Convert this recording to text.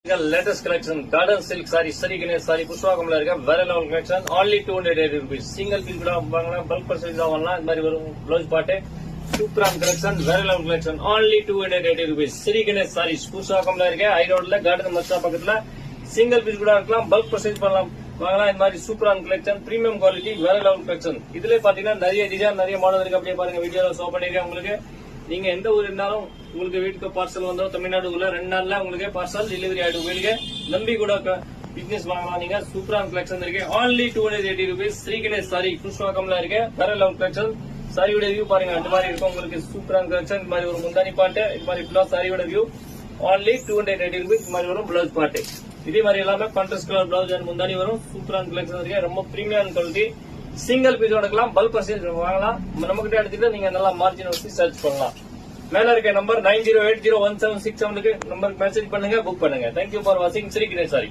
latest collection garden silk saree sari ganesh saree புஷ்வாகம்ல இருக்க வேற level collection only 280 rupees single piece கூட வாங்கலாம் பல்க் பர்சேஸ் வாங்கலாம் இந்த மாதிரி வரும் ப்ளவுஸ் பாட்டு சூப்பரான கலெக்ஷன் வேற level collection only 280 rupees sari ganesh sarees புஷ்வாகம்ல இருக்க ஹை ரோட்ல கார்டன் மஸ்தா பக்கத்துல சிங்கிள் பீஸ் கூட இருக்கலாம் பல்க் பர்சேஸ் பண்ணலாம் வாங்கலாம் இந்த மாதிரி சூப்பரான கலெக்ஷன் பிரீமியம் குவாலிட்டி வேற லெவல் கலெக்ஷன் இதுல பாத்தீங்கன்னா நிறைய டிசைன் நிறைய மாடல் இருக்கு அப்படியே பாருங்க வீடியோல ஷோ பண்ணிருக்கேன் உங்களுக்கு நீங்க எந்த ஊர் இருந்தாலும் உங்களுக்கு வீட்டுக்கு பார்சல் வந்தோம் தமிழ்நாடுக்குள்ள 2 நாள்ல உங்களுக்கு பார்சல் டெலிவரி ஆயிடும் உங்களுக்கு நம்பி கூட பிசினஸ் வாங்கலாம் நீங்க சூப்பரான கலெக்ஷன் இருக்கு only 280 rupees Sri Ganesh sorry புஷ்வாகம்ல இருக்கு வேற லெவல் கலெக்ஷன் சாரியோட வியூ பாருங்க அந்த மாதிரி இருக்கும் உங்களுக்கு சூப்பரான கலெக்ஷன் இந்த மாதிரி ஒரு முந்தானி பாட்டு இந்த மாதிரி ஃபுல்லா சாரியோட வியூ only 280 rupees இந்த மாதிரி வரும் பிளவுஸ் பாட்டு இதே மாதிரி எல்லாமே கான்ட்ராஸ்ட் கலர் பிளவுஸ் அண்ட் முந்தானி வரும் சூப்பரான கலெக்ஷன் இருக்கு ரொம்ப பிரீமியம் குவாலிட்டி சிங்கிள் பீஸ் எடுக்கலாம் பல்க் பர்சேஸ் வாங்கலாம் நம்ம கிட்ட எடுத்துட்டு நீங்க நல்லா மார்ஜின் வச்சு சர்ச் பண்ணலாம் மேல இருக்க நம்பர் 90801767 நம்பருக்கு மெசேஜ் பண்ணுங்க புக் பண்ணுங்க தேங்க்யூ ஃபார் வாட்சிங் ஸ்ரீ கணேஷ் சாரி